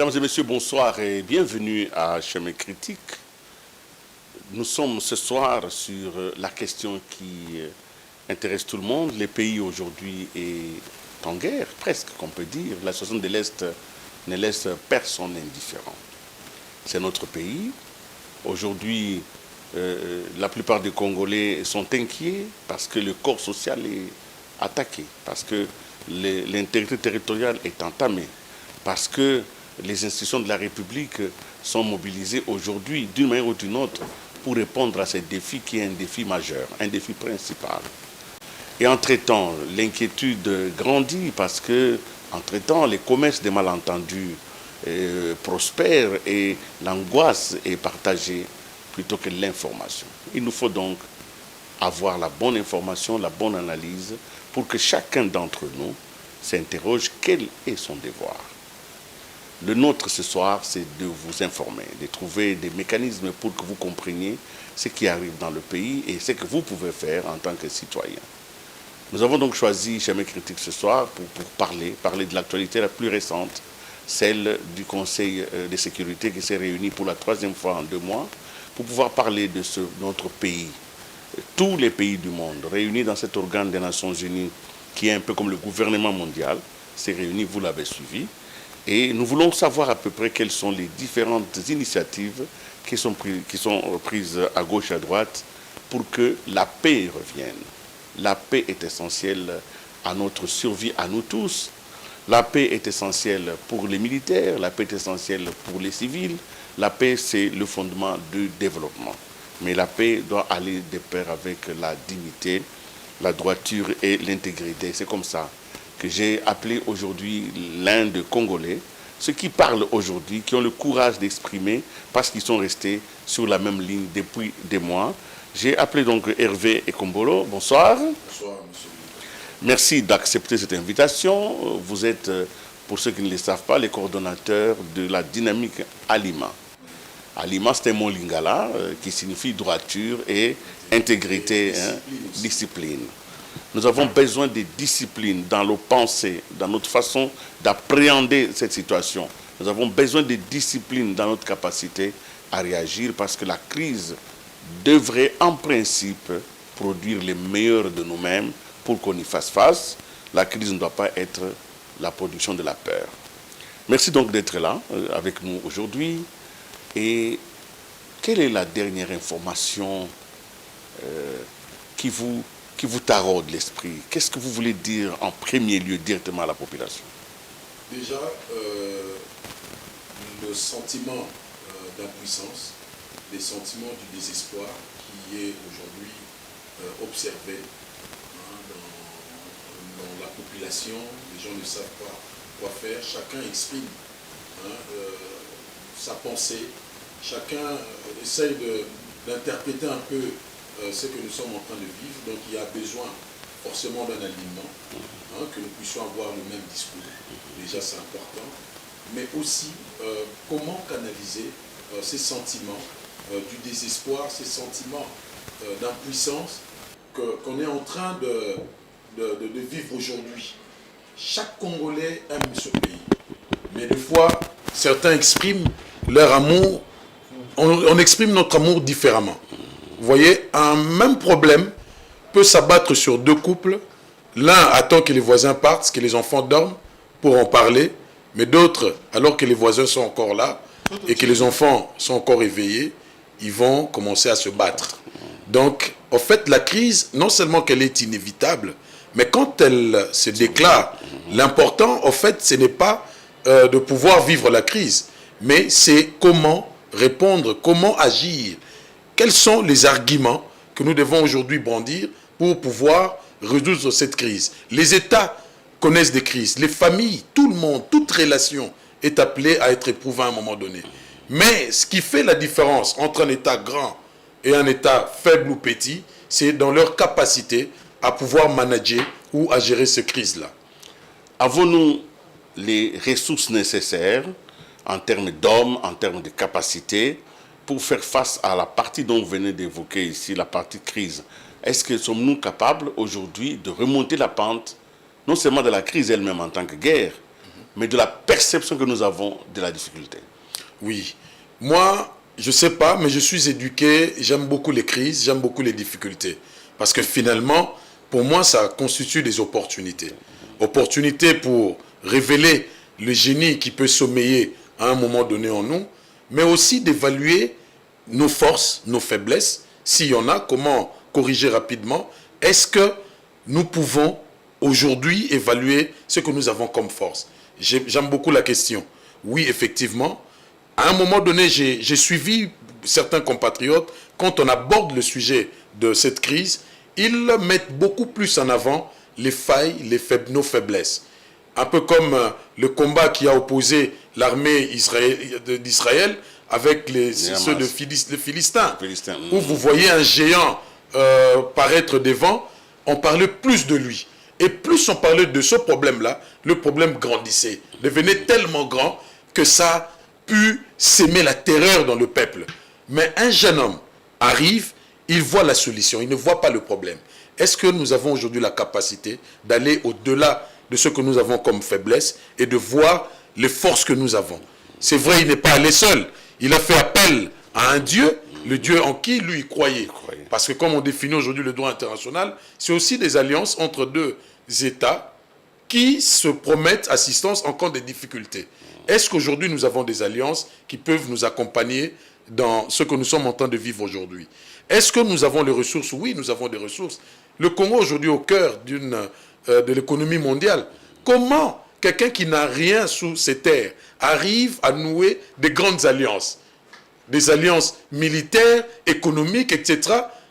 Mesdames et messieurs, bonsoir et bienvenue à Chemin Critique. Nous sommes ce soir sur la question qui intéresse tout le monde. Le pays aujourd'hui est en guerre, presque, qu'on peut dire. La situation de l'Est ne laisse personne indifférent. C'est notre pays. Aujourd'hui, la plupart des Congolais sont inquiets parce que le corps social est attaqué, parce que l'intégrité territoriale est entamée, parce que les institutions de la République sont mobilisées aujourd'hui, d'une manière ou d'une autre, pour répondre à ce défi qui est un défi majeur, un défi principal. Et entre-temps, l'inquiétude grandit parce que, entre-temps, les commerces des malentendus prospèrent et l'angoisse est partagée plutôt que l'information. Il nous faut donc avoir la bonne information, la bonne analyse, pour que chacun d'entre nous s'interroge quel est son devoir. Le nôtre ce soir, c'est de vous informer, de trouver des mécanismes pour que vous compreniez ce qui arrive dans le pays et ce que vous pouvez faire en tant que citoyen. Nous avons donc choisi Chemin Critique ce soir pour parler de l'actualité la plus récente, celle du Conseil de sécurité qui s'est réuni pour la 3e fois en 2 mois, pour pouvoir parler de notre pays. Tous les pays du monde réunis dans cet organe des Nations Unies qui est un peu comme le gouvernement mondial, s'est réuni, vous l'avez suivi. Et nous voulons savoir à peu près quelles sont les différentes initiatives qui sont prises à gauche et à droite pour que la paix revienne. La paix est essentielle à notre survie, à nous tous. La paix est essentielle pour les militaires, la paix est essentielle pour les civils. La paix, c'est le fondement du développement. Mais la paix doit aller de pair avec la dignité, la droiture et l'intégrité. C'est comme ça que j'ai appelé aujourd'hui l'un des Congolais, ceux qui parlent aujourd'hui, qui ont le courage d'exprimer, parce qu'ils sont restés sur la même ligne depuis des mois. J'ai appelé donc Hervé Ekombolo. Bonsoir. Bonsoir, monsieur. Merci d'accepter cette invitation. Vous êtes, pour ceux qui ne le savent pas, les coordonnateurs de la dynamique Alima. Alima, c'est un mot lingala qui signifie droiture et intégrité, discipline. Nous avons besoin de discipline dans nos pensées, dans notre façon d'appréhender cette situation. Nous avons besoin de discipline dans notre capacité à réagir parce que la crise devrait en principe produire le meilleur de nous-mêmes pour qu'on y fasse face. La crise ne doit pas être la production de la peur. Merci donc d'être là avec nous aujourd'hui. Et quelle est la dernière information qui vous taraude l'esprit? Qu'est-ce que vous voulez dire en premier lieu directement à la population? Déjà, le sentiment d'impuissance, le sentiment du désespoir qui est aujourd'hui observé dans la population. Les gens ne savent pas quoi faire. Chacun exprime sa pensée. Chacun essaye d'interpréter un peu ce que nous sommes en train de vivre. Donc il y a besoin forcément d'un alignement, que nous puissions avoir le même discours. Déjà c'est important. Mais aussi comment canaliser ces sentiments du désespoir, ces sentiments d'impuissance qu'on est en train de vivre aujourd'hui. Chaque Congolais aime ce pays. Mais des fois, certains expriment leur amour, on exprime notre amour différemment. Vous voyez, un même problème peut s'abattre sur 2 couples. L'un attend que les voisins partent, que les enfants dorment pour en parler, mais d'autres, alors que les voisins sont encore là et que les enfants sont encore éveillés, ils vont commencer à se battre. Donc, en fait, la crise, non seulement qu'elle est inévitable, mais quand elle se déclare, l'important, en fait, ce n'est pas de pouvoir vivre la crise, mais c'est comment répondre, comment agir. Quels sont les arguments que nous devons aujourd'hui brandir pour pouvoir résoudre cette crise? Les États connaissent des crises, les familles, tout le monde, toute relation est appelée à être éprouvée à un moment donné. Mais ce qui fait la différence entre un État grand et un État faible ou petit, c'est dans leur capacité à pouvoir manager ou à gérer ces crises-là. Avons-nous les ressources nécessaires en termes d'hommes, en termes de capacités, pour faire face à la partie dont vous venez d'évoquer ici, la partie crise? Est-ce que sommes-nous capables aujourd'hui de remonter la pente, non seulement de la crise elle-même en tant que guerre, mais de la perception que nous avons de la difficulté. Oui. Moi, je ne sais pas, mais je suis éduqué, j'aime beaucoup les crises, j'aime beaucoup les difficultés. Parce que finalement, pour moi, ça constitue des opportunités. Opportunités pour révéler le génie qui peut sommeiller à un moment donné en nous, mais aussi d'évaluer nos forces, nos faiblesses, s'il y en a, comment corriger rapidement. Est-ce que nous pouvons aujourd'hui évaluer ce que nous avons comme force? J'aime beaucoup la question. Oui, effectivement. À un moment donné, j'ai suivi certains compatriotes, quand on aborde le sujet de cette crise, ils mettent beaucoup plus en avant les failles, nos faiblesses. Un peu comme le combat qui a opposé l'armée d'Israël avec ceux de Philistins, où vous voyez un géant paraître devant, on parlait plus de lui. Et plus on parlait de ce problème-là, le problème grandissait, devenait tellement grand que ça a pu s'aimer la terreur dans le peuple. Mais un jeune homme arrive, il voit la solution, il ne voit pas le problème. Est-ce que nous avons aujourd'hui la capacité d'aller au-delà de ce que nous avons comme faiblesse et de voir les forces que nous avons? C'est vrai, il n'est pas allé seul. Il a fait appel à un Dieu, le Dieu en qui lui croyait. Parce que comme on définit aujourd'hui le droit international, c'est aussi des alliances entre deux États qui se promettent assistance en cas de difficultés. Est-ce qu'aujourd'hui nous avons des alliances qui peuvent nous accompagner dans ce que nous sommes en train de vivre aujourd'hui? Est-ce que nous avons les ressources? Oui, nous avons des ressources. Le Congo aujourd'hui au cœur de l'économie mondiale. Comment quelqu'un qui n'a rien sous ses terres arrive à nouer des grandes alliances? Des alliances militaires, économiques, etc.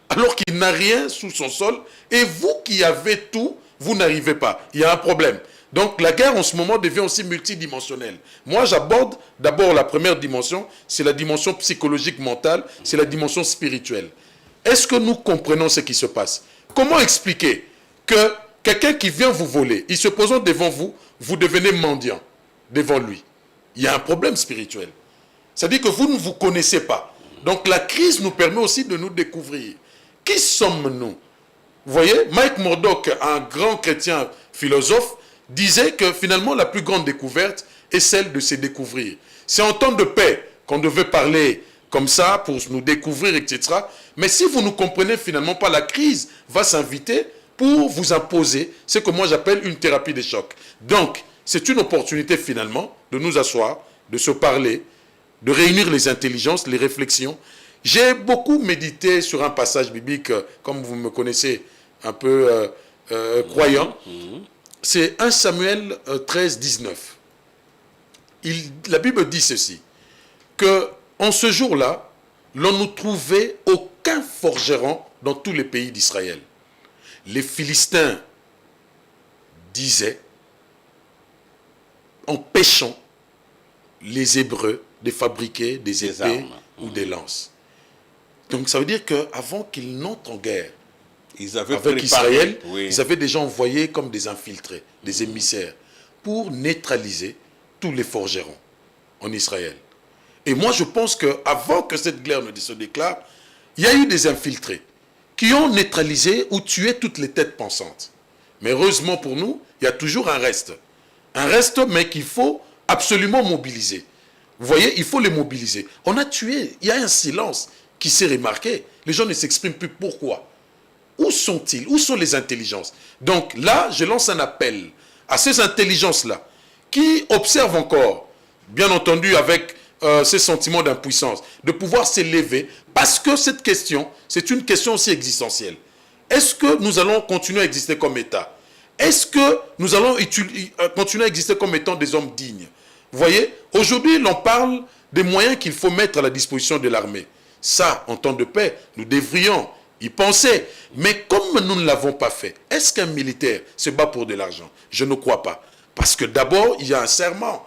alors qu'il n'a rien sous son sol. Et vous qui avez tout, vous n'arrivez pas. Il y a un problème. Donc la guerre en ce moment devient aussi multidimensionnelle. Moi j'aborde d'abord la première dimension, c'est la dimension psychologique mentale, c'est la dimension spirituelle. Est-ce que nous comprenons ce qui se passe? Comment expliquer que quelqu'un qui vient vous voler, il se pose devant vous, vous devenez mendiant devant lui? Il y a un problème spirituel. C'est-à-dire que vous ne vous connaissez pas. Donc la crise nous permet aussi de nous découvrir. Qui sommes-nous? Vous voyez, Mike Murdock, un grand chrétien philosophe, disait que finalement la plus grande découverte est celle de se découvrir. C'est en temps de paix qu'on devait parler comme ça pour nous découvrir, etc. Mais si vous ne comprenez finalement pas, la crise va s'inviter pour vous imposer ce que moi j'appelle une thérapie des chocs. Donc, c'est une opportunité finalement de nous asseoir, de se parler, de réunir les intelligences, les réflexions. J'ai beaucoup médité sur un passage biblique, comme vous me connaissez, un peu croyant. C'est 1 Samuel 13, 19. La Bible dit ceci, que en ce jour-là, l'on ne trouvait aucun forgeron dans tous les pays d'Israël. Les Philistins disaient, en pêchant, les Hébreux de fabriquer des épées ou des lances. Donc ça veut dire qu'avant qu'ils n'entrent en guerre avec Israël, ils avaient déjà envoyé comme des infiltrés, des émissaires, pour neutraliser tous les forgerons en Israël. Et moi je pense qu'avant que cette guerre ne se déclare, il y a eu des infiltrés qui ont neutralisé ou tué toutes les têtes pensantes. Mais heureusement pour nous, il y a toujours un reste. Un reste, mais qu'il faut absolument mobiliser. Vous voyez, il faut les mobiliser. On a tué, il y a un silence qui s'est remarqué. Les gens ne s'expriment plus. Pourquoi? Où sont-ils? Où sont les intelligences? Donc là, je lance un appel à ces intelligences-là qui observent encore, bien entendu avec ces sentiments d'impuissance, de pouvoir s'élever, parce que cette question, c'est une question aussi existentielle. Est-ce que nous allons continuer à exister comme État? Est-ce que nous allons continuer à exister comme étant des hommes dignes? Vous voyez, aujourd'hui, l'on parle des moyens qu'il faut mettre à la disposition de l'armée. Ça, en temps de paix, nous devrions y penser. Mais comme nous ne l'avons pas fait, est-ce qu'un militaire se bat pour de l'argent? Je ne crois pas. Parce que d'abord, il y a un serment.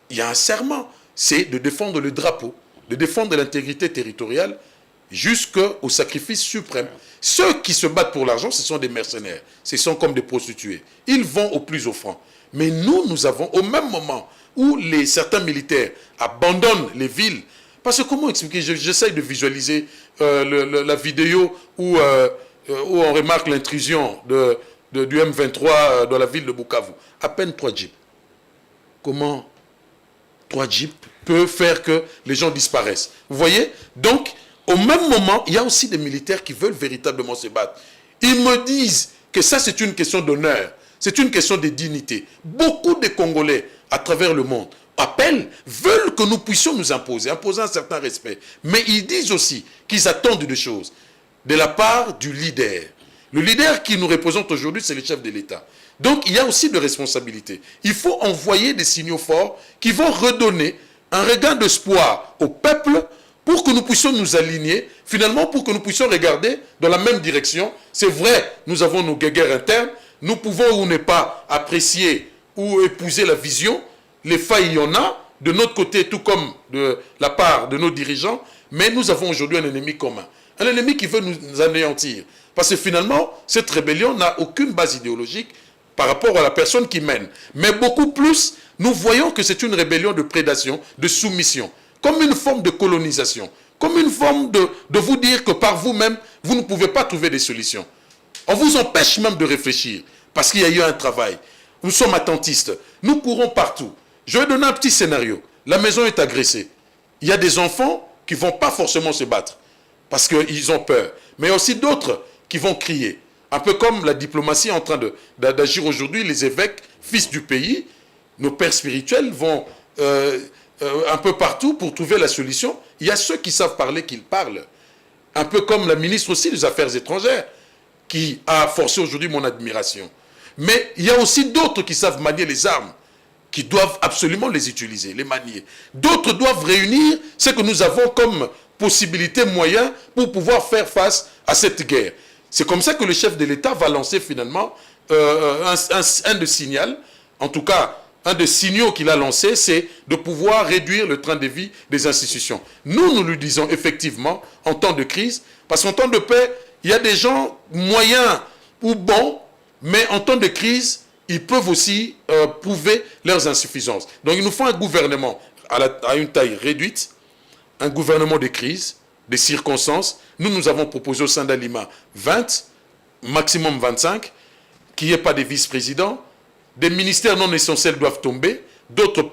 Il y a un serment. C'est de défendre le drapeau, de défendre l'intégrité territoriale jusqu'au sacrifice suprême. Ceux qui se battent pour l'argent, ce sont des mercenaires. Ce sont comme des prostituées. Ils vont au plus offrant. Mais nous avons, au même moment où certains militaires abandonnent les villes, parce que comment expliquer? J'essaye de visualiser la vidéo où on remarque l'intrusion du M23 dans la ville de Bukavu. À peine 3 jeeps. comment 3 jeeps peuvent faire que les gens disparaissent. Vous voyez? Donc, au même moment, il y a aussi des militaires qui veulent véritablement se battre. Ils me disent que ça, c'est une question d'honneur, c'est une question de dignité. Beaucoup de Congolais à travers le monde appellent, veulent que nous puissions nous imposer un certain respect. Mais ils disent aussi qu'ils attendent des choses de la part du leader. Le leader qui nous représente aujourd'hui, c'est le chef de l'État. Donc, il y a aussi des responsabilités. Il faut envoyer des signaux forts qui vont redonner un regain d'espoir au peuple pour que nous puissions nous aligner, finalement pour que nous puissions regarder dans la même direction. C'est vrai, nous avons nos guerres internes, nous pouvons ou ne pas apprécier ou épouser la vision, les failles, il y en a, de notre côté, tout comme de la part de nos dirigeants, mais nous avons aujourd'hui un ennemi commun. Un ennemi qui veut nous anéantir. Parce que finalement, cette rébellion n'a aucune base idéologique par rapport à la personne qui mène. Mais beaucoup plus, nous voyons que c'est une rébellion de prédation, de soumission, comme une forme de colonisation, comme une forme de vous dire que par vous-même, vous ne pouvez pas trouver des solutions. On vous empêche même de réfléchir, parce qu'il y a eu un travail. Nous sommes attentistes, nous courons partout. Je vais donner un petit scénario. La maison est agressée. Il y a des enfants qui ne vont pas forcément se battre, parce qu'ils ont peur. Mais il y a aussi d'autres qui vont crier. Un peu comme la diplomatie est en train d'agir aujourd'hui, les évêques, fils du pays, nos pères spirituels vont un peu partout pour trouver la solution. Il y a ceux qui savent parler, qu'ils parlent. Un peu comme la ministre aussi des Affaires étrangères, qui a forcé aujourd'hui mon admiration. Mais il y a aussi d'autres qui savent manier les armes, qui doivent absolument les utiliser, les manier. D'autres doivent réunir ce que nous avons comme possibilité, moyen, pour pouvoir faire face à cette guerre. C'est comme ça que le chef de l'État va lancer finalement un de signal, en tout cas, un des signaux qu'il a lancé, c'est de pouvoir réduire le train de vie des institutions. Nous lui disons effectivement, en temps de crise, parce qu'en temps de paix, il y a des gens moyens ou bons, mais en temps de crise, ils peuvent aussi prouver leurs insuffisances. Donc il nous faut un gouvernement à une taille réduite, un gouvernement de crise, des circonstances. Nous avons proposé au sein d'Alima 20, maximum 25, qu'il n'y ait pas de vice-présidents. Des ministères non essentiels doivent tomber, d'autres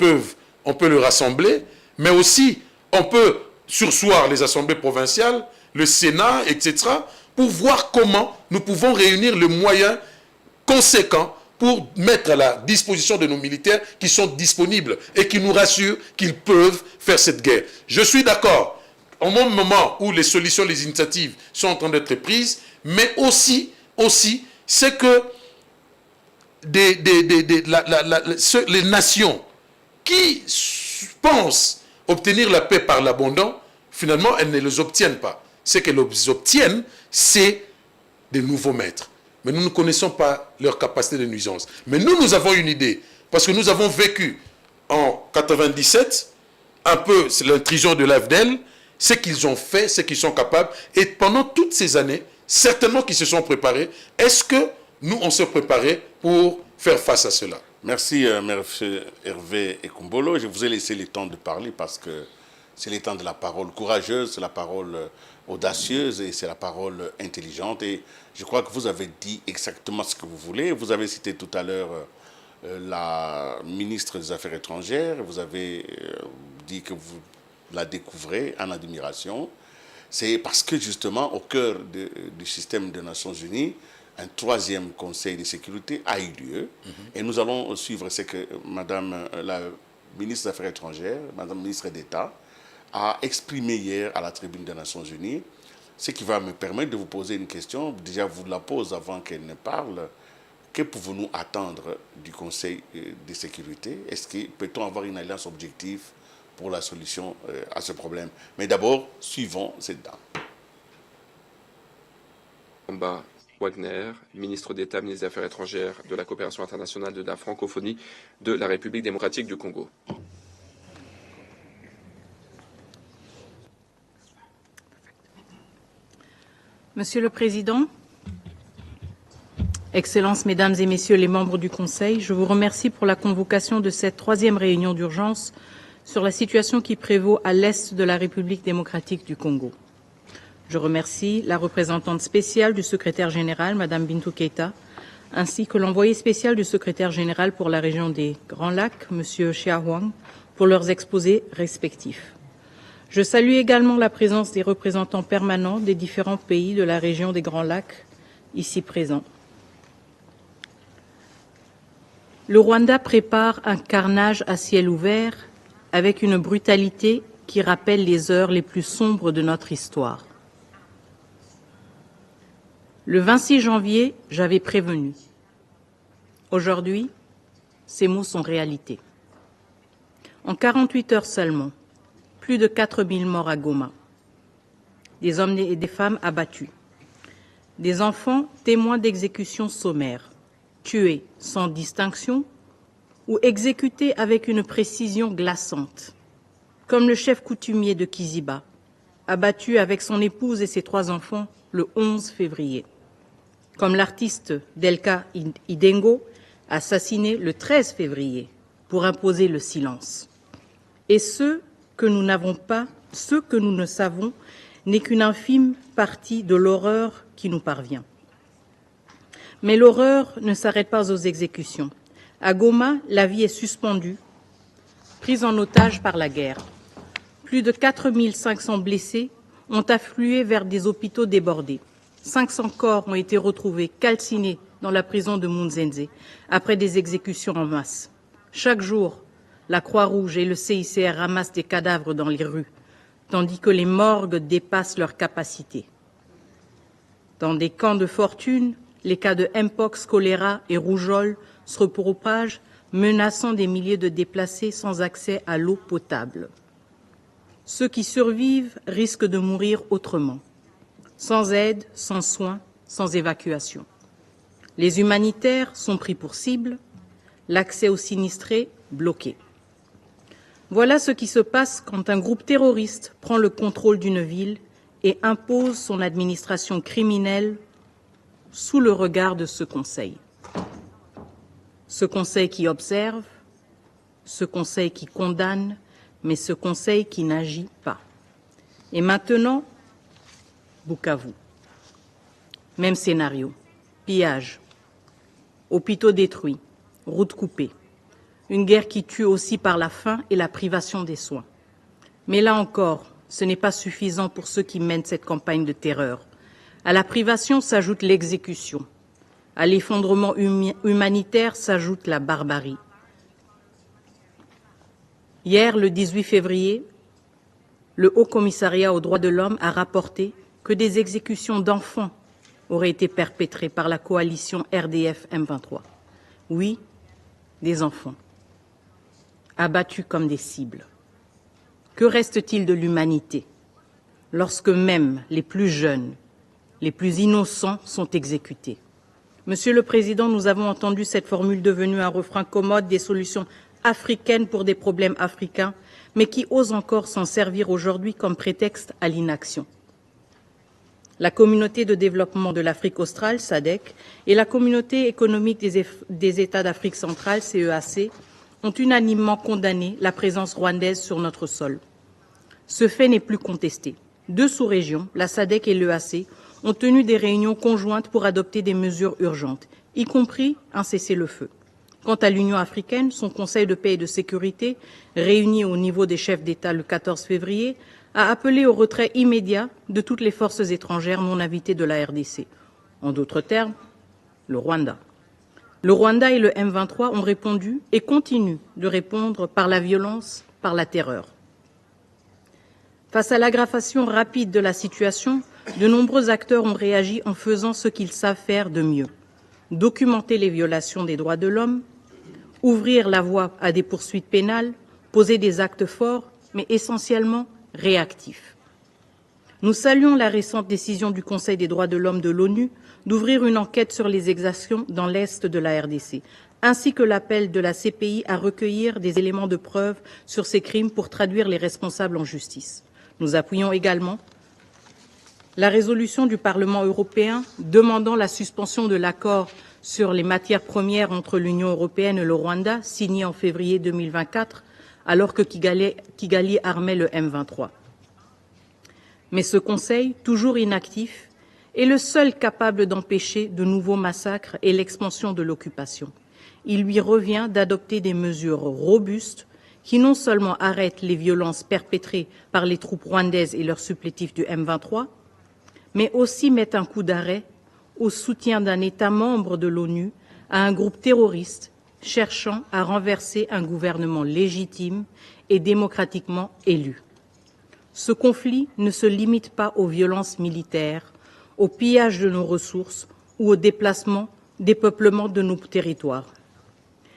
on peut les rassembler, mais aussi on peut surseoir les assemblées provinciales, le Sénat, etc., pour voir comment nous pouvons réunir les moyens conséquents pour mettre à la disposition de nos militaires qui sont disponibles et qui nous rassurent qu'ils peuvent faire cette guerre. Je suis d'accord, au même moment où les solutions, les initiatives sont en train d'être prises, mais aussi c'est que les nations qui pensent obtenir la paix par l'abondant, finalement, elles ne les obtiennent pas. Ce qu'elles obtiennent, c'est des nouveaux maîtres. Mais nous ne connaissons pas leur capacité de nuisance. Mais nous avons une idée. Parce que nous avons vécu en 97, un peu l'intrusion de l'AFDEL, ce qu'ils ont fait, ce qu'ils sont capables. Et pendant toutes ces années, certainement qu'ils se sont préparés. Est-ce que nous, on s'est préparés pour faire face à cela? Merci, M. Hervé Ekumbolo. Je vous ai laissé le temps de parler parce que c'est le temps de la parole courageuse, c'est la parole audacieuse et c'est la parole intelligente. Et je crois que vous avez dit exactement ce que vous voulez. Vous avez cité tout à l'heure la ministre des Affaires étrangères. Vous avez dit que vous la découvrez en admiration. C'est parce que justement, au cœur du système des Nations Unies, un troisième conseil de sécurité a eu lieu. Et nous allons suivre ce que Madame la ministre des Affaires étrangères, Madame la ministre d'État, a exprimé hier à la tribune des Nations Unies, ce qui va me permettre de vous poser une question. Déjà, je vous la pose avant qu'elle ne parle. Que pouvons-nous attendre du Conseil de sécurité? Est-ce que peut-on avoir une alliance objective pour la solution à ce problème? Mais d'abord, suivons cette dame. Mba Wagner, ministre d'État, ministre des Affaires étrangères, de la coopération internationale, de la francophonie de la République démocratique du Congo. Monsieur le Président, Excellences, Mesdames et Messieurs les membres du Conseil, je vous remercie pour la convocation de cette troisième réunion d'urgence sur la situation qui prévaut à l'est de la République démocratique du Congo. Je remercie la représentante spéciale du secrétaire général, Madame Bintou Keïta, ainsi que l'envoyé spécial du secrétaire général pour la région des Grands Lacs, M. Xia Huang, pour leurs exposés respectifs. Je salue également la présence des représentants permanents des différents pays de la région des Grands Lacs, ici présents. Le Rwanda prépare un carnage à ciel ouvert avec une brutalité qui rappelle les heures les plus sombres de notre histoire. Le 26 janvier, j'avais prévenu. Aujourd'hui, ces mots sont réalité. En 48 heures seulement, plus de 4000 morts à Goma, des hommes et des femmes abattus, des enfants témoins d'exécutions sommaires, tués sans distinction ou exécutés avec une précision glaçante, comme le chef coutumier de Kiziba, abattu avec son épouse et ses 3 enfants le 11 février, comme l'artiste Delka Idengo, assassiné le 13 février pour imposer le silence. Et ce que nous ne savons n'est qu'une infime partie de l'horreur qui nous parvient. Mais l'horreur ne s'arrête pas aux exécutions. À Goma, la vie est suspendue, prise en otage par la guerre. Plus de 4500 blessés ont afflué vers des hôpitaux débordés. 500 corps ont été retrouvés calcinés dans la prison de Munzenze après des exécutions en masse. Chaque jour, la Croix-Rouge et le CICR ramassent des cadavres dans les rues, tandis que les morgues dépassent leurs capacités. Dans des camps de fortune, les cas de Mpox, choléra et rougeole se propagent, menaçant des milliers de déplacés sans accès à l'eau potable. Ceux qui survivent risquent de mourir autrement, sans aide, sans soins, sans évacuation. Les humanitaires sont pris pour cible, l'accès aux sinistrés bloqué. Voilà ce qui se passe quand un groupe terroriste prend le contrôle d'une ville et impose son administration criminelle sous le regard de ce Conseil. Ce Conseil qui observe, ce Conseil qui condamne, mais ce Conseil qui n'agit pas. Et maintenant, Bukavu. Même scénario. Pillage, hôpitaux détruits, routes coupées. Une guerre qui tue aussi par la faim et la privation des soins. Mais là encore, ce n'est pas suffisant pour ceux qui mènent cette campagne de terreur. À la privation s'ajoute l'exécution. À l'effondrement humanitaire s'ajoute la barbarie. Hier, le 18 février, le Haut Commissariat aux droits de l'homme a rapporté que des exécutions d'enfants auraient été perpétrées par la coalition RDF M23. Oui, des enfants, abattus comme des cibles. Que reste-t-il de l'humanité lorsque même les plus jeunes, les plus innocents sont exécutés? Monsieur le Président, nous avons entendu cette formule devenue un refrain commode des solutions africaines pour des problèmes africains, mais qui ose encore s'en servir aujourd'hui comme prétexte à l'inaction. La communauté de développement de l'Afrique australe, SADC, et la communauté économique des États d'Afrique centrale, CEAC, ont unanimement condamné la présence rwandaise sur notre sol. Ce fait n'est plus contesté. 2 sous-régions, la SADC et l'EAC, ont tenu des réunions conjointes pour adopter des mesures urgentes, y compris un cessez-le-feu. Quant à l'Union africaine, son Conseil de paix et de sécurité, réuni au niveau des chefs d'État le 14 février, a appelé au retrait immédiat de toutes les forces étrangères non invitées de la RDC. En d'autres termes, le Rwanda. Le Rwanda et le M23 ont répondu et continuent de répondre par la violence, par la terreur. Face à l'aggravation rapide de la situation, de nombreux acteurs ont réagi en faisant ce qu'ils savent faire de mieux. Documenter les violations des droits de l'homme, ouvrir la voie à des poursuites pénales, poser des actes forts, mais essentiellement réactifs. Nous saluons la récente décision du Conseil des droits de l'homme de l'ONU d'ouvrir une enquête sur les exactions dans l'Est de la RDC, ainsi que l'appel de la CPI à recueillir des éléments de preuve sur ces crimes pour traduire les responsables en justice. Nous appuyons également la résolution du Parlement européen demandant la suspension de l'accord sur les matières premières entre l'Union européenne et le Rwanda, signé en février 2024, alors que Kigali armait le M23. Mais ce Conseil, toujours inactif, est le seul capable d'empêcher de nouveaux massacres et l'expansion de l'occupation. Il lui revient d'adopter des mesures robustes qui non seulement arrêtent les violences perpétrées par les troupes rwandaises et leurs supplétifs du M23, mais aussi mettent un coup d'arrêt au soutien d'un État membre de l'ONU à un groupe terroriste cherchant à renverser un gouvernement légitime et démocratiquement élu. Ce conflit ne se limite pas aux violences militaires, au pillage de nos ressources ou au déplacement, dépeuplement de nos territoires.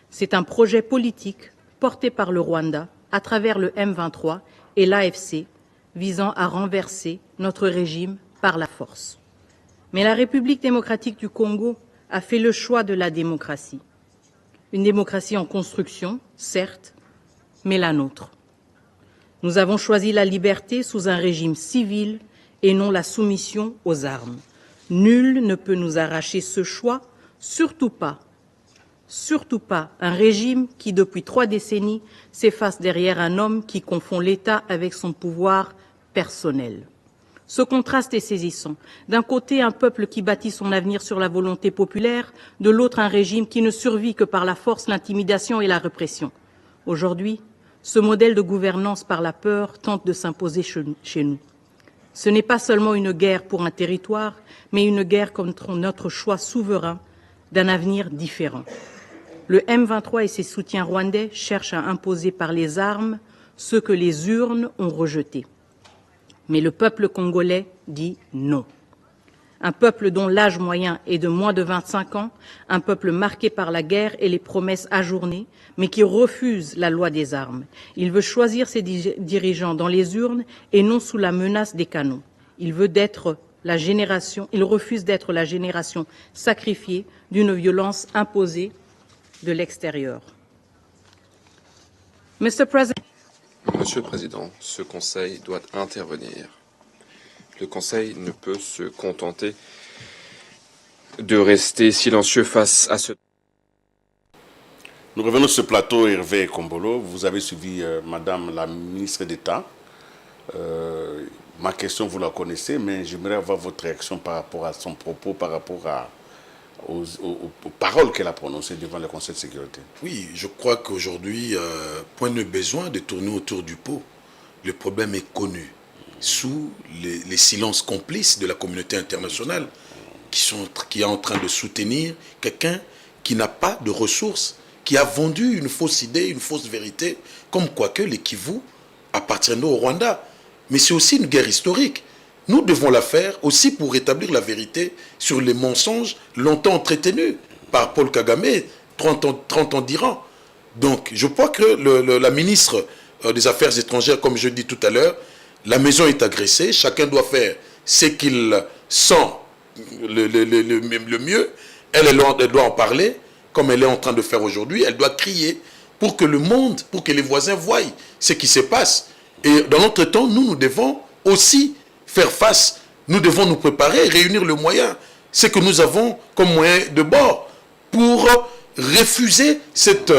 C'est un projet politique porté par le Rwanda à travers le M23 et l'AFC visant à renverser notre régime par la force. Mais la République démocratique du Congo a fait le choix de la démocratie. Une démocratie en construction, certes, mais la nôtre. Nous avons choisi la liberté sous un régime civil et non la soumission aux armes. Nul ne peut nous arracher ce choix, surtout pas un régime qui, depuis 3 décennies, s'efface derrière un homme qui confond l'État avec son pouvoir personnel. Ce contraste est saisissant. D'un côté, un peuple qui bâtit son avenir sur la volonté populaire, de l'autre, un régime qui ne survit que par la force, l'intimidation et la répression. Aujourd'hui, ce modèle de gouvernance par la peur tente de s'imposer chez nous. Ce n'est pas seulement une guerre pour un territoire, mais une guerre contre notre choix souverain d'un avenir différent. Le M23 et ses soutiens rwandais cherchent à imposer par les armes ce que les urnes ont rejeté. Mais le peuple congolais dit non. Un peuple dont l'âge moyen est de moins de 25 ans, un peuple marqué par la guerre et les promesses ajournées, mais qui refuse la loi des armes. Il veut choisir ses dirigeants dans les urnes et non sous la menace des canons. Il refuse d'être la génération sacrifiée d'une violence imposée de l'extérieur. Monsieur le Président, ce Conseil doit intervenir. Le Conseil ne peut se contenter de rester silencieux face à ce... Nous revenons sur ce plateau, Hervé Kombolo. Vous avez suivi Madame la ministre d'État. Ma question, vous la connaissez, mais j'aimerais avoir votre réaction par rapport à son propos, par rapport aux paroles qu'elle a prononcées devant le Conseil de sécurité. Oui, je crois qu'aujourd'hui, point de besoin de tourner autour du pot. Le problème est connu, sous les silences complices de la communauté internationale qui est en train de soutenir quelqu'un qui n'a pas de ressources, qui a vendu une fausse idée, une fausse vérité, comme quoi que les Kivu appartiennent au Rwanda. Mais c'est aussi une guerre historique. Nous devons la faire aussi pour rétablir la vérité sur les mensonges longtemps entretenus par Paul Kagame, 30 ans d'Iran. Donc, je crois que la ministre des Affaires étrangères, comme je dis tout à l'heure, la maison est agressée, chacun doit faire ce qu'il sent le mieux. Elle doit en parler, comme elle est en train de faire aujourd'hui. Elle doit crier pour que le monde, pour que les voisins voient ce qui se passe. Et dans notre temps, nous devons aussi faire face. Nous devons nous préparer, réunir le moyen, ce que nous avons comme moyen de bord, pour refuser cette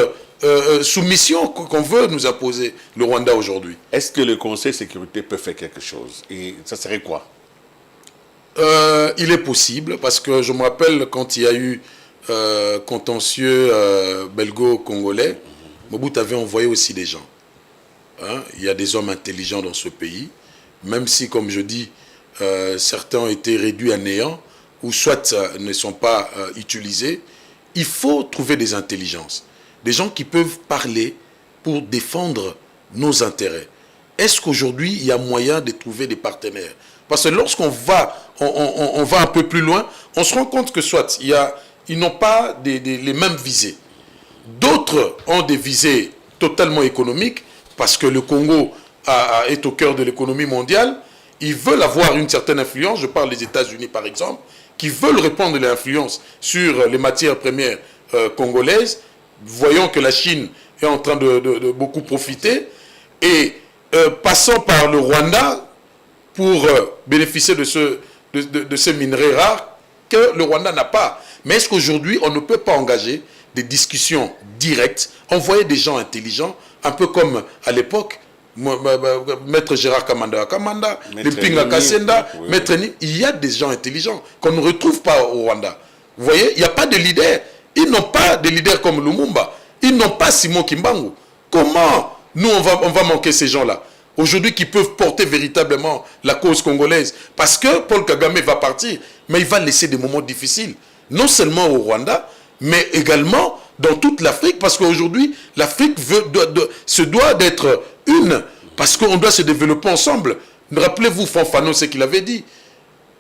soumission qu'on veut nous imposer, le Rwanda aujourd'hui. Est-ce que le Conseil de sécurité peut faire quelque chose? Et ça serait quoi? Il est possible, parce que je me rappelle quand il y a eu contentieux belgo-congolais, Mobutu avait envoyé aussi des gens. Hein? Il y a des hommes intelligents dans ce pays, même si, comme je dis, certains ont été réduits à néant, ou soit ne sont pas utilisés. Il faut trouver des intelligences, des gens qui peuvent parler pour défendre nos intérêts. Est-ce qu'aujourd'hui, il y a moyen de trouver des partenaires? Parce que lorsqu'on va, on va un peu plus loin, on se rend compte que soit ils n'ont pas les mêmes visées. D'autres ont des visées totalement économiques, parce que le Congo est au cœur de l'économie mondiale. Ils veulent avoir une certaine influence, je parle des États-Unis par exemple, qui veulent répandre l'influence sur les matières premières congolaises. Voyons que la Chine est en train de beaucoup profiter. Et passant par le Rwanda pour bénéficier de ces minerais rares que le Rwanda n'a pas. Mais est-ce qu'aujourd'hui, on ne peut pas engager des discussions directes, envoyer des gens intelligents, un peu comme à l'époque Maître Gérard Kamanda, les Pinga Kassenda, Maître Ni, il y a des gens intelligents qu'on ne retrouve pas au Rwanda. Vous voyez, il n'y a pas de leader. Ils n'ont pas de leader comme Lumumba. Ils n'ont pas Simon Kimbangu. Comment nous, on va manquer ces gens-là aujourd'hui qui peuvent porter véritablement la cause congolaise? Parce que Paul Kagame va partir, mais il va laisser des moments difficiles. Non seulement au Rwanda, mais également dans toute l'Afrique. Parce qu'aujourd'hui, l'Afrique se doit d'être une. Parce qu'on doit se développer ensemble. Rappelez-vous Fanfano, ce qu'il avait dit.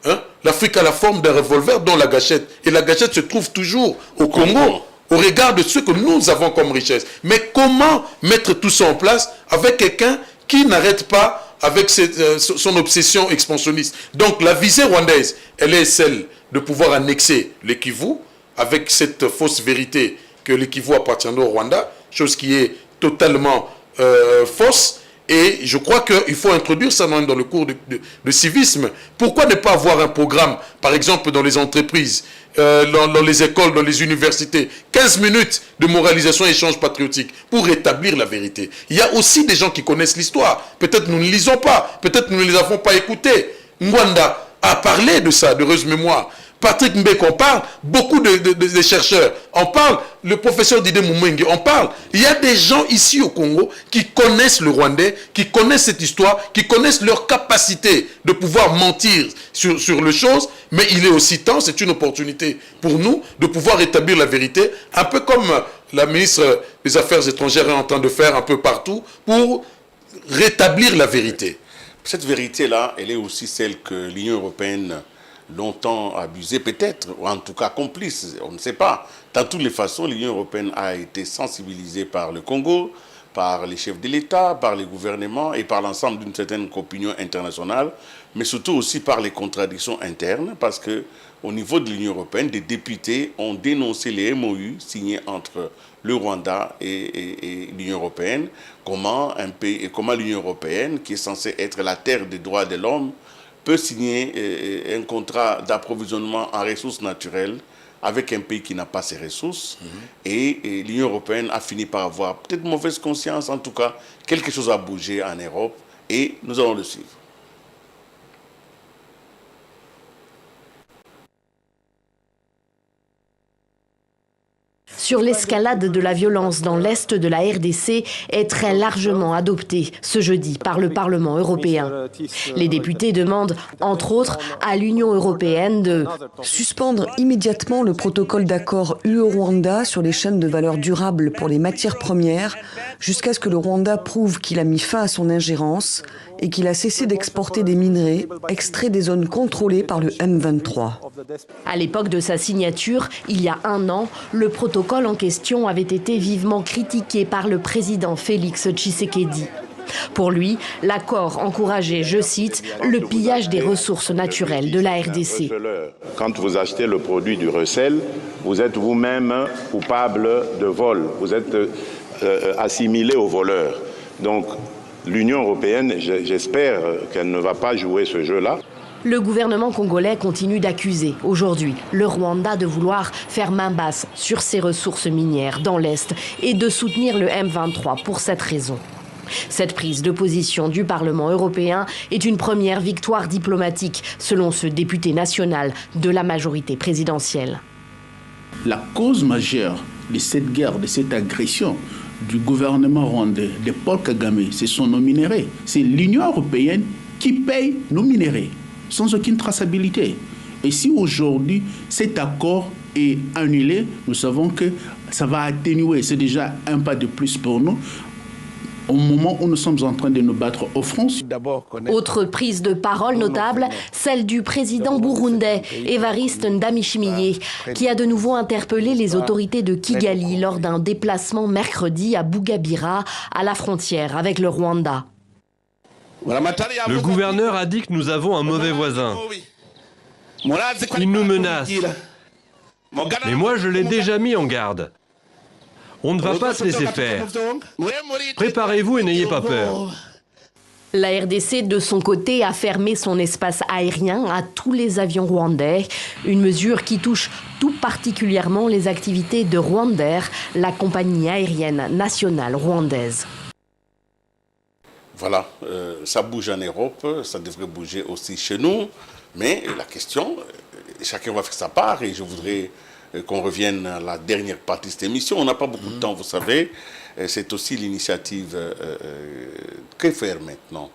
Hein? L'Afrique a la forme d'un revolver dont la gâchette. Et la gâchette se trouve toujours au Congo, au regard de ce que nous avons comme richesse. Mais comment mettre tout ça en place avec quelqu'un qui n'arrête pas avec son obsession expansionniste? Donc la visée rwandaise, elle est celle de pouvoir annexer le Kivu, avec cette fausse vérité que le Kivu appartient au Rwanda, chose qui est totalement fausse. Et je crois qu'il faut introduire ça dans le cours de civisme. Pourquoi ne pas avoir un programme, par exemple dans les entreprises, dans les écoles, dans les universités, 15 minutes de moralisation et échange patriotique pour rétablir la vérité? Il y a aussi des gens qui connaissent l'histoire. Peut-être nous ne lisons pas, peut-être nous ne les avons pas écoutés. Mwanda a parlé de ça, d'heureuse mémoire. Patrick Mbek en parle, beaucoup de chercheurs en parlent, le professeur Didier Moumengue en parle. Il y a des gens ici au Congo qui connaissent le Rwandais, qui connaissent cette histoire, qui connaissent leur capacité de pouvoir mentir sur les choses, mais il est aussi temps, c'est une opportunité pour nous de pouvoir établir la vérité, un peu comme la ministre des Affaires étrangères est en train de faire un peu partout pour rétablir la vérité. Cette vérité-là, elle est aussi celle que l'Union européenne longtemps abusé peut-être, ou en tout cas complice, on ne sait pas. Dans toutes les façons, l'Union européenne a été sensibilisée par le Congo, par les chefs de l'État, par les gouvernements et par l'ensemble d'une certaine opinion internationale, mais surtout aussi par les contradictions internes, parce que au niveau de l'Union européenne, des députés ont dénoncé les MOU signés entre le Rwanda et l'Union européenne, comment l'Union européenne, qui est censée être la terre des droits de l'homme, peut signer un contrat d'approvisionnement en ressources naturelles avec un pays qui n'a pas ces ressources. Et l'Union européenne a fini par avoir peut-être mauvaise conscience, en tout cas, quelque chose a bougé en Europe et nous allons le suivre. Sur l'escalade de la violence dans l'Est de la RDC est très largement adoptée ce jeudi par le Parlement européen. Les députés demandent, entre autres, à l'Union européenne de suspendre immédiatement le protocole d'accord UE-Rwanda sur les chaînes de valeur durable pour les matières premières jusqu'à ce que le Rwanda prouve qu'il a mis fin à son ingérence et qu'il a cessé d'exporter des minerais extraits des zones contrôlées par le M23. À l'époque de sa signature, il y a un an, le protocole en question avait été vivement critiqué par le président Félix Tshisekedi. Pour lui, l'accord encourageait, je cite, le pillage des ressources naturelles de la RDC. Quand vous achetez le produit du recel, vous êtes vous-même coupable de vol. Vous êtes assimilé aux voleurs. Donc, l'Union européenne, j'espère qu'elle ne va pas jouer ce jeu-là. Le gouvernement congolais continue d'accuser aujourd'hui le Rwanda de vouloir faire main basse sur ses ressources minières dans l'Est et de soutenir le M23 pour cette raison. Cette prise de position du Parlement européen est une première victoire diplomatique, selon ce député national de la majorité présidentielle. La cause majeure de cette guerre, de cette agression du gouvernement rwandais, de Paul Kagame, ce sont nos minéraux. C'est l'Union européenne qui paye nos minéraux, sans aucune traçabilité. Et si aujourd'hui cet accord est annulé, nous savons que ça va atténuer, c'est déjà un pas de plus pour nous, au moment où nous sommes en train de nous battre au front. Autre prise de parole notable, celle du président burundais, Évariste Ndayishimiye, qui a de nouveau interpellé les autorités de Kigali lors d'un déplacement mercredi à Bugabira, à la frontière avec le Rwanda. Le gouverneur a dit que nous avons un mauvais voisin. Il nous menace. Mais moi, je l'ai déjà mis en garde. On ne va pas se laisser faire. Préparez-vous et n'ayez pas peur. La RDC, de son côté, a fermé son espace aérien à tous les avions rwandais, une mesure qui touche tout particulièrement les activités de Rwandair, la compagnie aérienne nationale rwandaise. Voilà, ça bouge en Europe, ça devrait bouger aussi chez nous, mais la question, chacun va faire sa part, et je voudrais qu'on revienne à la dernière partie de cette émission. On n'a pas beaucoup de temps, vous savez, c'est aussi l'initiative que faire maintenant.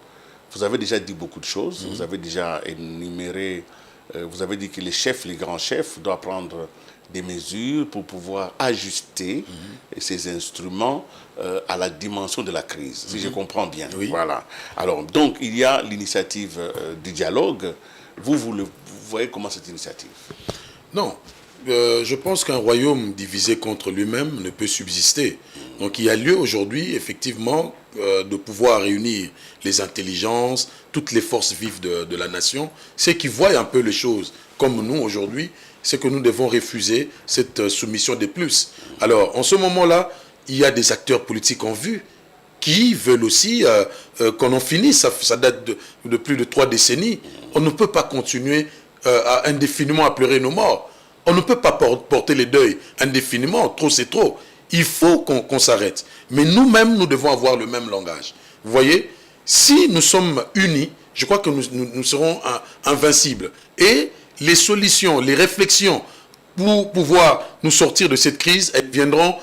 Vous avez déjà dit beaucoup de choses, vous avez déjà énuméré, vous avez dit que les chefs, les grands chefs, doivent prendre des mesures pour pouvoir ajuster ces instruments à la dimension de la crise, si je comprends bien. Oui. Voilà. Alors, donc, il y a l'initiative du dialogue. Vous voyez comment cette initiative? Non. Je pense qu'un royaume divisé contre lui-même ne peut subsister. Donc il y a lieu aujourd'hui, effectivement, de pouvoir réunir les intelligences, toutes les forces vives de la nation, ceux qui voient un peu les choses comme nous aujourd'hui, c'est que nous devons refuser cette soumission des plus. Alors, en ce moment-là, il y a des acteurs politiques en vue qui veulent aussi qu'on en finisse. Ça date de plus de 3 décennies. On ne peut pas continuer indéfiniment à pleurer nos morts. On ne peut pas porter les deuils indéfiniment. Trop, c'est trop. Il faut qu'on s'arrête. Mais nous-mêmes, nous devons avoir le même langage. Vous voyez, si nous sommes unis, je crois que nous serons invincibles. Et les solutions, les réflexions pour pouvoir nous sortir de cette crise, elles viendront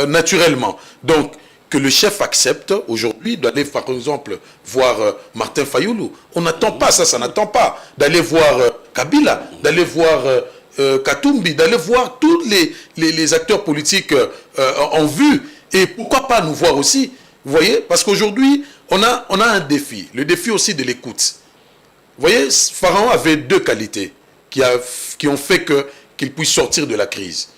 naturellement. Donc, que le chef accepte aujourd'hui d'aller, par exemple, voir Martin Fayoulou. On n'attend pas ça n'attend pas. D'aller voir Kabila, d'aller voir Katumbi, d'aller voir tous les acteurs politiques en vue. Et pourquoi pas nous voir aussi, vous voyez, parce qu'aujourd'hui, on a un défi, le défi aussi de l'écoute. Vous voyez, Pharaon avait 2 qualités qui ont fait qu'il puisse sortir de la crise.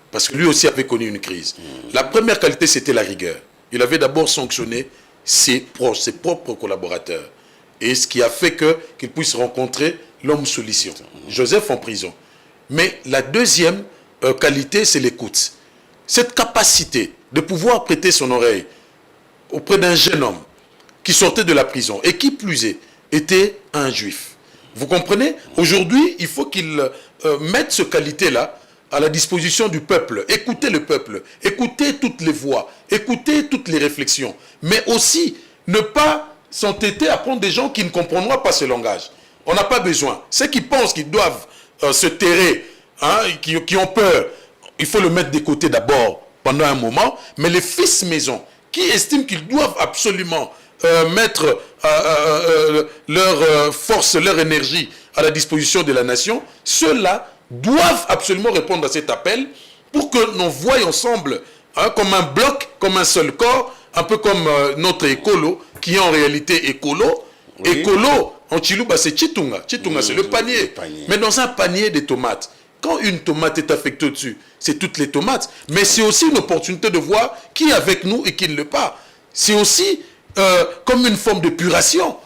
Parce que lui aussi avait connu une crise. La première qualité, c'était la rigueur. Il avait d'abord sanctionné ses propres collaborateurs. Et ce qui a fait qu'il puisse rencontrer l'homme solution, Joseph en prison. Mais la deuxième qualité, c'est l'écoute. Cette capacité de pouvoir prêter son oreille auprès d'un jeune homme qui sortait de la prison et qui plus est, était un juif. Vous comprenez? Aujourd'hui, il faut qu'il mette cette qualité-là à la disposition du peuple. Écoutez le peuple, écoutez toutes les voix, écoutez toutes les réflexions, mais aussi ne pas s'entêter à prendre des gens qui ne comprendront pas ce langage. On n'a pas besoin. Ceux qui pensent qu'ils doivent se terrer, hein, qui ont peur, il faut le mettre de côté d'abord pendant un moment, mais les fils maison qui estiment qu'ils doivent absolument mettre leur force, leur énergie à la disposition de la nation, ceux-là doivent absolument répondre à cet appel pour que nous voyions ensemble, hein, comme un bloc, comme un seul corps, un peu comme notre écolo, qui est en réalité écolo. Oui. Écolo, en Chiluba, c'est Chitunga. Chitunga, c'est le panier. Mais dans un panier de tomates, quand une tomate est affectée au-dessus, c'est toutes les tomates. Mais c'est aussi une opportunité de voir qui est avec nous et qui ne l'est pas. C'est aussi comme une forme d'épuration.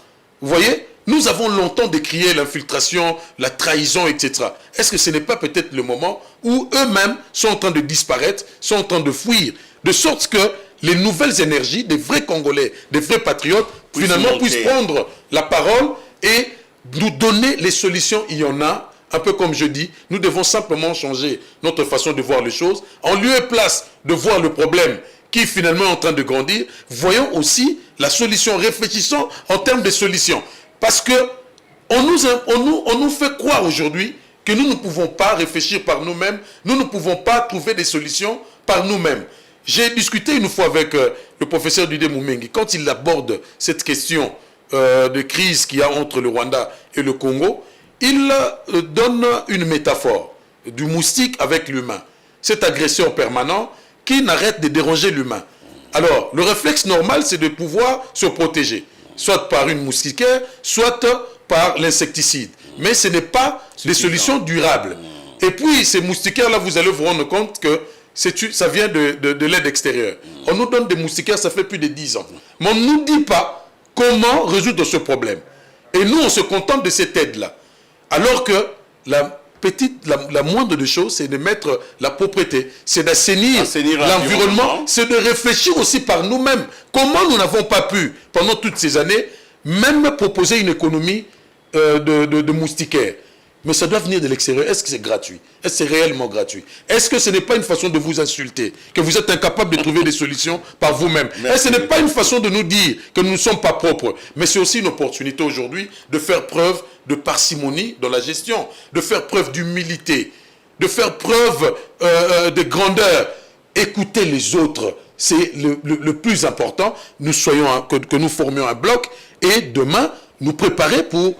Vous voyez? Nous avons longtemps décrié l'infiltration, la trahison, etc. Est-ce que ce n'est pas peut-être le moment où eux-mêmes sont en train de disparaître, sont en train de fuir, de sorte que les nouvelles énergies, des vrais Congolais, des vrais patriotes, finalement puissent prendre la parole et nous donner les solutions? Il y en a, un peu comme je dis, nous devons simplement changer notre façon de voir les choses. En lieu et place de voir le problème qui finalement est en train de grandir, voyons aussi la solution, réfléchissons en termes de solutions. Parce que on nous fait croire aujourd'hui que nous ne pouvons pas réfléchir par nous-mêmes, nous ne pouvons pas trouver des solutions par nous-mêmes. J'ai discuté une fois avec le professeur Dudé Moumengi, quand il aborde cette question de crise qu'il y a entre le Rwanda et le Congo, il donne une métaphore du moustique avec l'humain. Cet agresseur permanent qui n'arrête de déranger l'humain. Alors, le réflexe normal, c'est de pouvoir se protéger, soit par une moustiquaire, soit par l'insecticide. Mais ce n'est pas des solutions durables. Et puis, ces moustiquaires-là, vous allez vous rendre compte que ça vient de l'aide extérieure. On nous donne des moustiquaires, ça fait plus de 10 ans. Mais on ne nous dit pas comment résoudre ce problème. Et nous, on se contente de cette aide-là. Alors que la moindre des choses, c'est de mettre la propreté, c'est d'assainir l'environnement, c'est de réfléchir aussi par nous-mêmes. Comment nous n'avons pas pu, pendant toutes ces années, même proposer une économie de moustiquaires. Mais ça doit venir de l'extérieur. Est-ce que c'est gratuit? Est-ce que c'est réellement gratuit? Est-ce que ce n'est pas une façon de vous insulter? Que vous êtes incapable de trouver des solutions par vous-même? Est-ce que ce n'est pas une façon de nous dire que nous ne sommes pas propres? Mais c'est aussi une opportunité aujourd'hui de faire preuve de parcimonie dans la gestion, de faire preuve d'humilité, de faire preuve de grandeur. Écouter les autres, c'est le plus important. Que nous formions un bloc et demain, nous préparer pour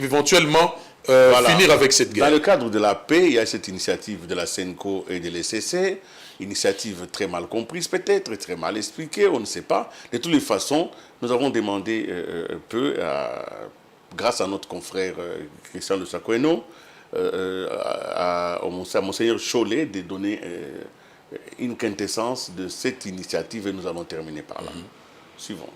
éventuellement finir avec cette guerre. Dans le cadre de la paix, il y a cette initiative de la CENCO et de l'ECC, initiative très mal comprise peut-être, très mal expliquée, on ne sait pas. De toutes les façons, nous avons demandé grâce à notre confrère Christian Le Sakweno, à Monseigneur Cholet de donner une quintessence de cette initiative et nous allons terminer par là. Suivons.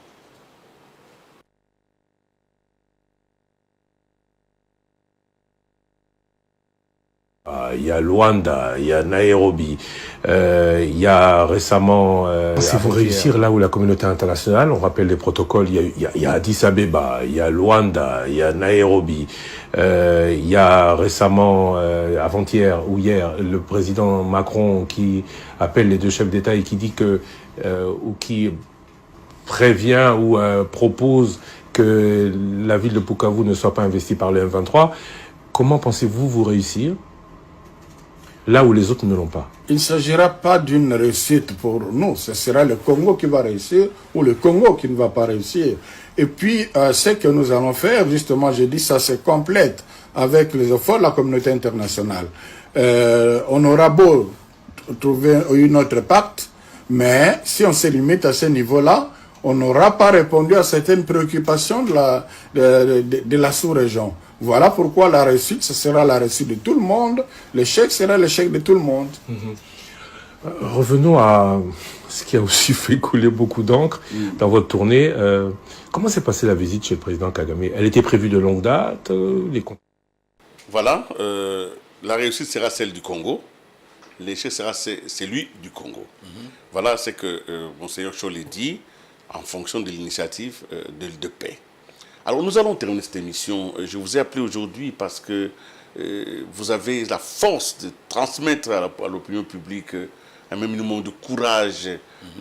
Il y a Luanda, il y a Nairobi, il y a récemment... il faut réussir là où la communauté internationale, on rappelle les protocoles, il y a Addis Abeba, il y a Luanda, il y a Nairobi, il y a récemment, avant-hier ou hier, le président Macron qui appelle les deux chefs d'État et qui dit que, ou qui prévient ou propose que la ville de Bukavu ne soit pas investie par le M23. Comment pensez-vous vous réussir là où les autres ne l'ont pas? Il ne s'agira pas d'une réussite pour nous. Ce sera le Congo qui va réussir ou le Congo qui ne va pas réussir. Et puis, ce que nous allons faire, justement, j'ai dit, ça se complète avec les efforts de la communauté internationale. On aura beau trouver une autre pacte, mais si on se limite à ce niveau-là, on n'aura pas répondu à certaines préoccupations de la sous-région. Voilà pourquoi la réussite, ce sera la réussite de tout le monde. L'échec sera l'échec de tout le monde. Revenons à ce qui a aussi fait couler beaucoup d'encre dans votre tournée. Comment s'est passée la visite chez le président Kagame? Elle était prévue de longue date Voilà, la réussite sera celle du Congo. L'échec sera celui du Congo. Voilà ce que Monseigneur Cholet dit en fonction de l'initiative de paix. Alors nous allons terminer cette émission. Je vous ai appelé aujourd'hui parce que vous avez la force de transmettre à l'opinion publique un minimum de courage.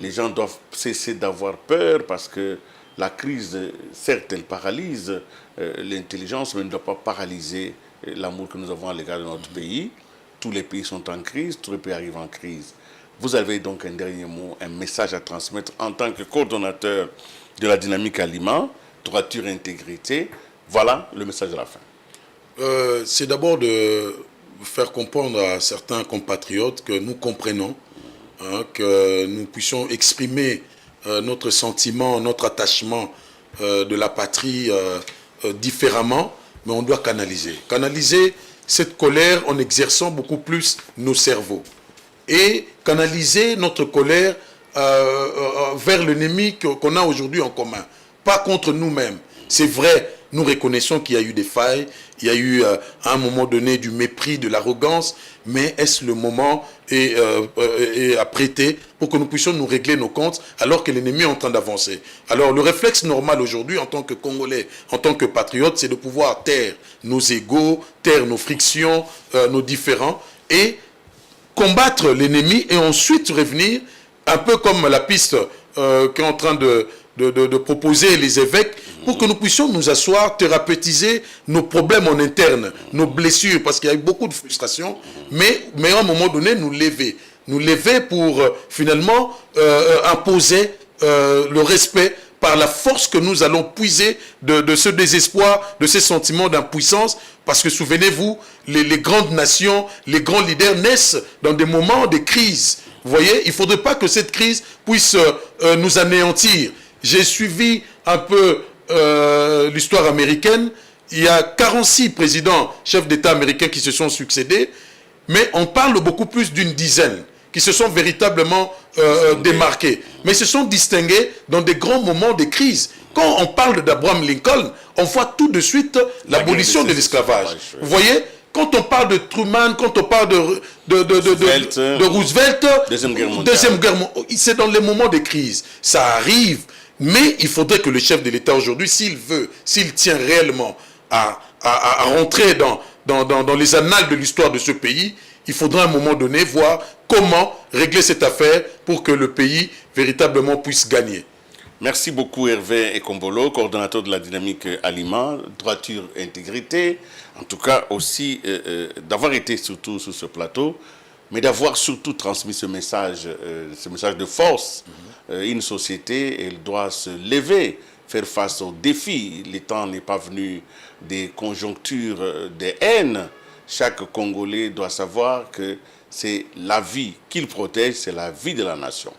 Les gens doivent cesser d'avoir peur parce que la crise, certes, elle paralyse l'intelligence, mais elle ne doit pas paralyser l'amour que nous avons à l'égard de notre pays. Tous les pays sont en crise, tous les pays arrivent en crise. Vous avez donc un dernier mot, un message à transmettre en tant que coordonnateur de la dynamique Alima, droiture et intégrité. Voilà le message de la fin. C'est d'abord de faire comprendre à certains compatriotes que nous comprenons, que nous puissions exprimer notre sentiment, notre attachement de la patrie différemment, mais on doit canaliser. Canaliser cette colère en exerçant beaucoup plus nos cerveaux. Et canaliser notre colère vers l'ennemi qu'on a aujourd'hui en commun. Pas contre nous-mêmes. C'est vrai, nous reconnaissons qu'il y a eu des failles, il y a eu à un moment donné du mépris, de l'arrogance, mais est-ce le moment à prêter pour que nous puissions nous régler nos comptes alors que l'ennemi est en train d'avancer? Alors le réflexe normal aujourd'hui en tant que Congolais, en tant que patriotes, c'est de pouvoir taire nos égos, taire nos frictions, nos différends et combattre l'ennemi et ensuite revenir, un peu comme la piste qu'est en train de proposer les évêques, pour que nous puissions nous asseoir, thérapeutiser nos problèmes en interne, nos blessures, parce qu'il y a eu beaucoup de frustration, mais à un moment donné, nous lever pour finalement imposer le respect par la force que nous allons puiser de ce désespoir, de ces sentiments d'impuissance, parce que souvenez-vous, les grandes nations, les grands leaders naissent dans des moments de crise. Vous voyez, il ne faudrait pas que cette crise puisse nous anéantir. J'ai suivi un peu l'histoire américaine. Il y a 46 présidents, chefs d'État américains qui se sont succédés, mais on parle beaucoup plus d'une dizaine qui se sont véritablement démarqués. Mais ils se sont distingués dans des grands moments de crise. Quand on parle d'Abraham Lincoln, on voit tout de suite l'abolition de l'esclavage. Vous voyez, quand on parle de Truman, quand on parle de Roosevelt, Deuxième Guerre mondiale, c'est dans les moments de crise. Ça arrive, mais il faudrait que le chef de l'État aujourd'hui, s'il tient réellement à rentrer dans les annales de l'histoire de ce pays. Il faudra à un moment donné voir comment régler cette affaire pour que le pays véritablement puisse gagner. Merci beaucoup Hervé Ekombolo, coordonnateur de la dynamique Aliment, droiture et intégrité. En tout cas aussi d'avoir été surtout sur ce plateau, mais d'avoir surtout transmis ce message de force. Une société, elle doit se lever, faire face aux défis. Le temps n'est pas venu des conjonctures, des haines. Chaque Congolais doit savoir que c'est la vie qu'il protège, c'est la vie de la nation.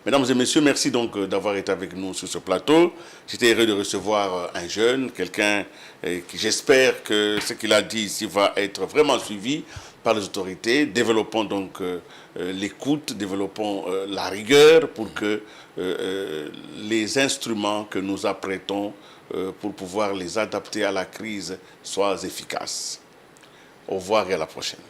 Mesdames et messieurs, merci donc d'avoir été avec nous sur ce plateau. J'étais heureux de recevoir un jeune, quelqu'un qui j'espère que ce qu'il a dit ici va être vraiment suivi par les autorités. Développons donc l'écoute, développons la rigueur pour que les instruments que nous apprêtons pour pouvoir les adapter à la crise soient efficaces. Au revoir et à la prochaine.